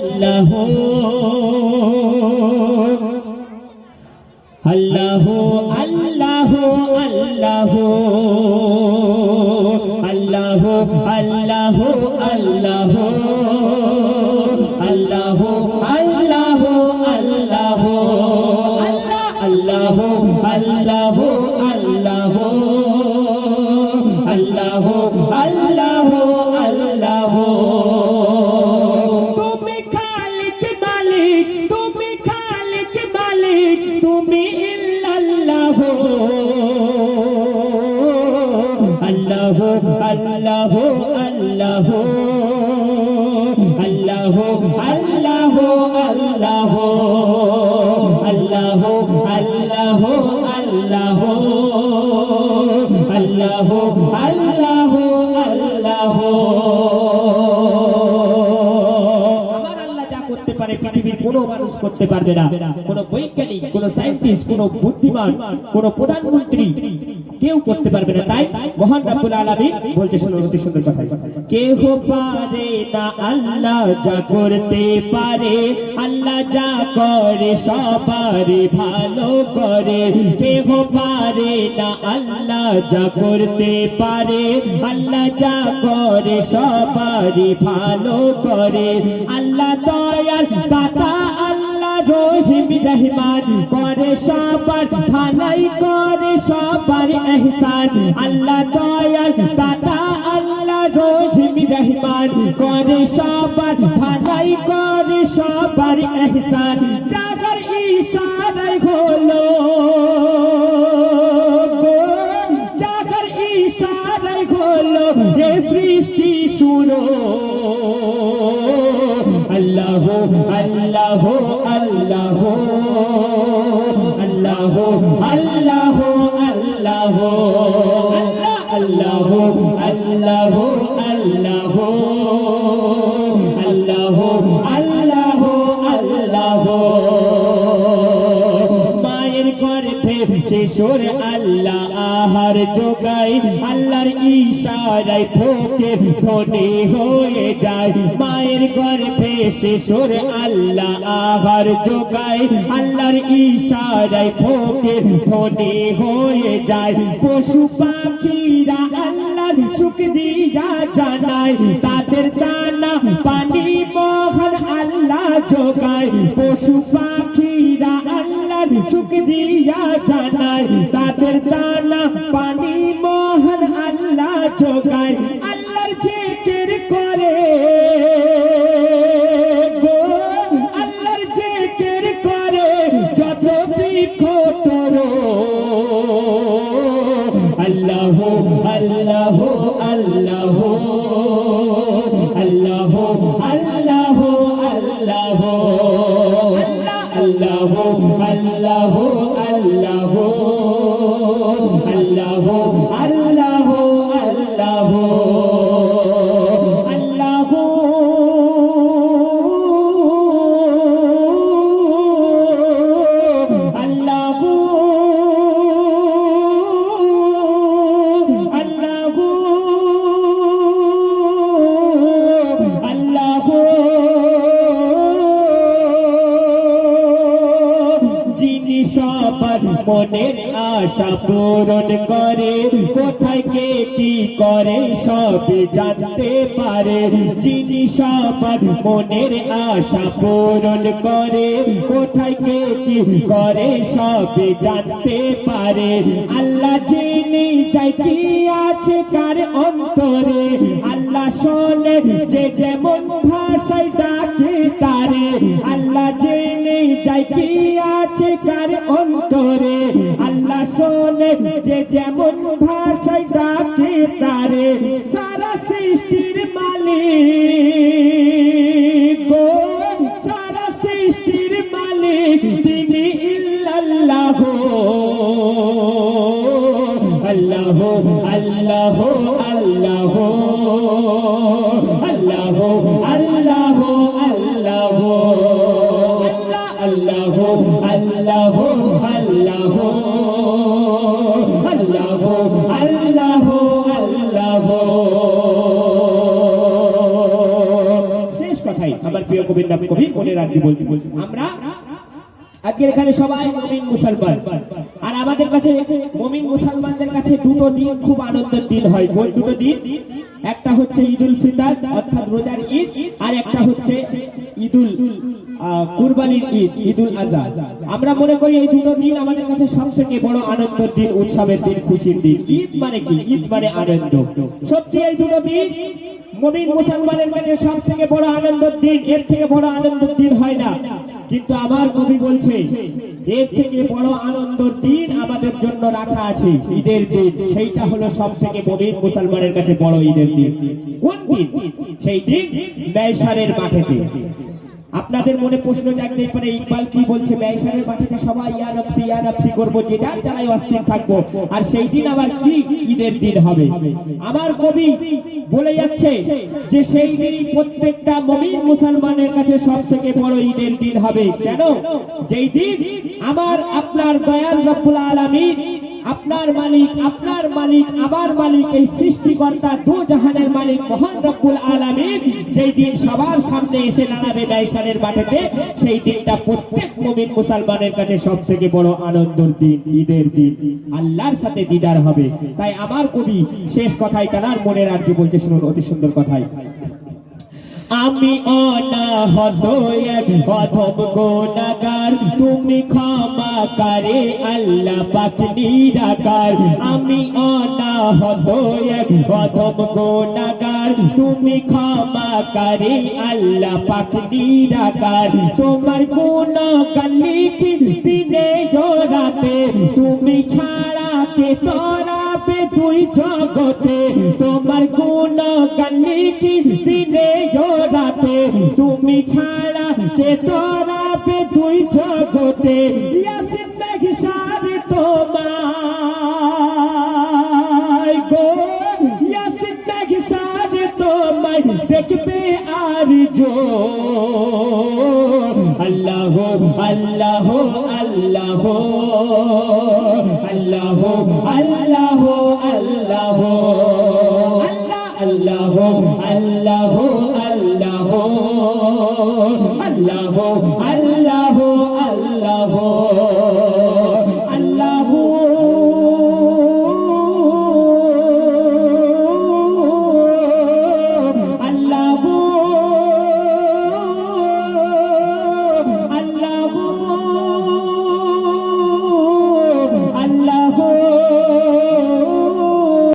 আল্লাহ আল্লাহ আল্লাহ আল্লাহ আল্লাহ আল্লাহ আল্লাহ আল্লাহ আল্লাহ আল্লাহ আল্লাহ আল্লাহ আল্লাহ আল্লাহ আল্লাহ তুমি খালিক মালিক তুমি খালিক মালিক তুমি ইল্লাল্লাহ আল্লাহ আল্লাহ আল্লাহ আল্লাহ আল্লাহ আল্লাহ আল্লাহ আল্লাহ আল্লাহ আল্লাহ আল্লাহ আল্লাহ আমার আল্লাহ যা করতে পারে পৃথিবীর কোনো মানুষ করতে পারবে না কোনো বৈজ্ঞানিক কোনো সায়েন্টিস্ট কোনো বুদ্ধিমান কোনো প্রধানমন্ত্রী কেউ করতে পারবে না তাই মহান রব্বুল আলামিন বলতে শুনুন অতি সুন্দর কথা কেউ পারে না আল্লাহ যা করতে পারে আল্লাহ যা করে সবারই ভালো করে কেউ পারে না আল্লাহ যা করতে পারে আল্লাহ যা করে সবারই ভালো করে আল্লাহ দয়াল দাতা আল্লাহ রহিম রহমান করে সবার ভালাই করে সবার ইহসান আল্লাহ দয়াল দাতা আল্লাহ রহিম রহমান করে সবার ভালাই করে সবার ইহসান যার ইশারায় হলো যার ইশারায় হলো এ সৃষ্টি শুনো আল্লাহ আল্লাহ আল্লাহ আল্লাহ আল্লাহ আল্লাহ আল্লাহ আল্লাহ আল্লাহ আল্লাহ আল্লাহ আল্লাহ মায়ের গর্ভে শিশুর আল্লাহ আহার যোগায় আল্লাহর ইশারায় ফোকে ধনী হয়ে যায় মায়ের গর্ভে শিশুর আল্লাহ আহার যোগায় আল্লাহর ইশারায় ফোকে ধনী হয়ে যায় পশু পাখিরা আল্লাহর শুকরিয়া জানায় তাদের দানা পানি মহান আল্লাহ যোগায় পশু পাখিরা আল্লাহর শুকরিয়া জানায় তাদের দানা পানি মহান আল্লাহ যোগায় আল্লাহর জিকির করে গো আল্লাহর জিকির করে যত বৃক্ষ তরো আল্লাহ আল্লাহ আল্লাহ আল্লাহ আল্লাহ আল্লাহ আল্লাহ আল্লাহ আল্লাহ আল্লাহ আল্লাহ আল্লাহ আল্লাহ মনের আশা পূরণ করে কোথায় কে কি করে সব জানতে পারে যিনি সবার মনের আশা পূরণ করে কোথায় কে কি করে সব জানতে পারে আল্লাহ যিনি চাই কি আছে কার অন্তরে আল্লাহ শোনে যে যেমন ভাষায় ডাকে তারে আল্লাহ যিনি চাই কি আছে কার অন্তরে আল্লাহ শোনে যে যেমন ভাষায় ডাকে তারে সারা সৃষ্টির মালিক গো সারা সৃষ্টির মালিক তিনি ইল্লাল্লাহ আল্লাহ আল্লাহ আল্লাহ আল্লাহ আল্লাহ আল্লাহ আল্লাহ আল্লাহ আল্লাহ আল্লাহ আল্লাহ আল্লাহ আমার প্রিয় কবির নাম কবি মনে রাখি বলছি আমরা আজকে এখানে সবাই মুমিন মুসলমান, আর আমাদের কাছে মুমিন মুসলমানদের কাছে দুটো দিন খুব আনন্দের দিন হয়। কোন দুটো দিন? একটা হচ্ছে ঈদুল ফিতর অর্থাৎ রোজার ঈদ, আর একটা হচ্ছে ঈদুল কুরবানির ঈদ, ঈদুল আযহা। আমরা মনে করি এই দুটো দিন আমাদের কাছে সবথেকে বড় আনন্দের দিন, উৎসবের দিন, খুশির দিন। ঈদ মানে কি? ঈদ মানে আনন্দ। সত্যি এই দুটো দিন মুমিন মুসলমানের কাছে সবথেকে বড় আনন্দের দিন, এর থেকে বড় আনন্দের দিন হয় না। কিন্তু আমার কবি বলছে এর থেকে বড় আনন্দের দিন আমাদের জন্য রাখা আছে, ঈদের দিন। সেইটা হলো সবথেকে মুমিন মুসলমানের কাছে বড় ঈদের দিন। কোন দিন? সেই দিন মেহশারের মাঠেতে। আপনাদের মনে প্রশ্ন জাগতেই পারে, ইকবাল কি বলছে? মেহশারের মাঠেতে সবাই ইয়া নফসি করবো, যে যার জ্বালায় অস্থির থাকবো, আর সেই দিন আবার কি ঈদের দিন হবে? আমার কবি বলে যাচ্ছে যে সেই দিন প্রত্যেকটা মুমিন মুসলমানের কাছে সবথেকে বড় ঈদের দিন হবে। কেন? যেই দিন আমার আপনার দয়াল রব্বুল আলামিন, আপনার মালিক, আপনার মালিক, আমার মালিক, এই সৃষ্টিকর্তা দু জাহানের মালিক মহান রব্বুল আলামিন যেই দিন সবার সামনে এসে দাঁড়াবে মেহশারের মাঠেতে, সেই দিনটা প্রত্যেক মুমিন মুসলমানের কাছে সবথেকে বড় আনন্দের দিন, ঈদের দিন। আল্লাহর সাথে দিদার হবে। তাই আমার কবি শেষ কথায় তার মনে রাখতে বলছে, শুনুন অতি সুন্দর কথায়। আমি অনাহত এক অধম গুনাহগার, তুমি ক্ষমা করে আল্লাহ পাক নিরাকার। আমি অনাহত এক অধম গুনাহগার, তুমি ক্ষমা করে আল্লাহ পাক নিরাকার। তোমার গুণগান লিখি দিনে ও রাতে, তুমি ছাড়া কে তরাবে দুই জগতে। তোমার গুণগান লিখি দিনে ও রাতে, তুমি ছাড়া কে তরাবে দুই জগতে। ইয়া জিন্দেগি সারে তোমায় গো, ইয়া জিন্দেগি সারে তোমায় দেখবে আর জো। আল্লাহ আল্লাহ আল্লাহ আল্লাহ আল্লাহ আল্লাহ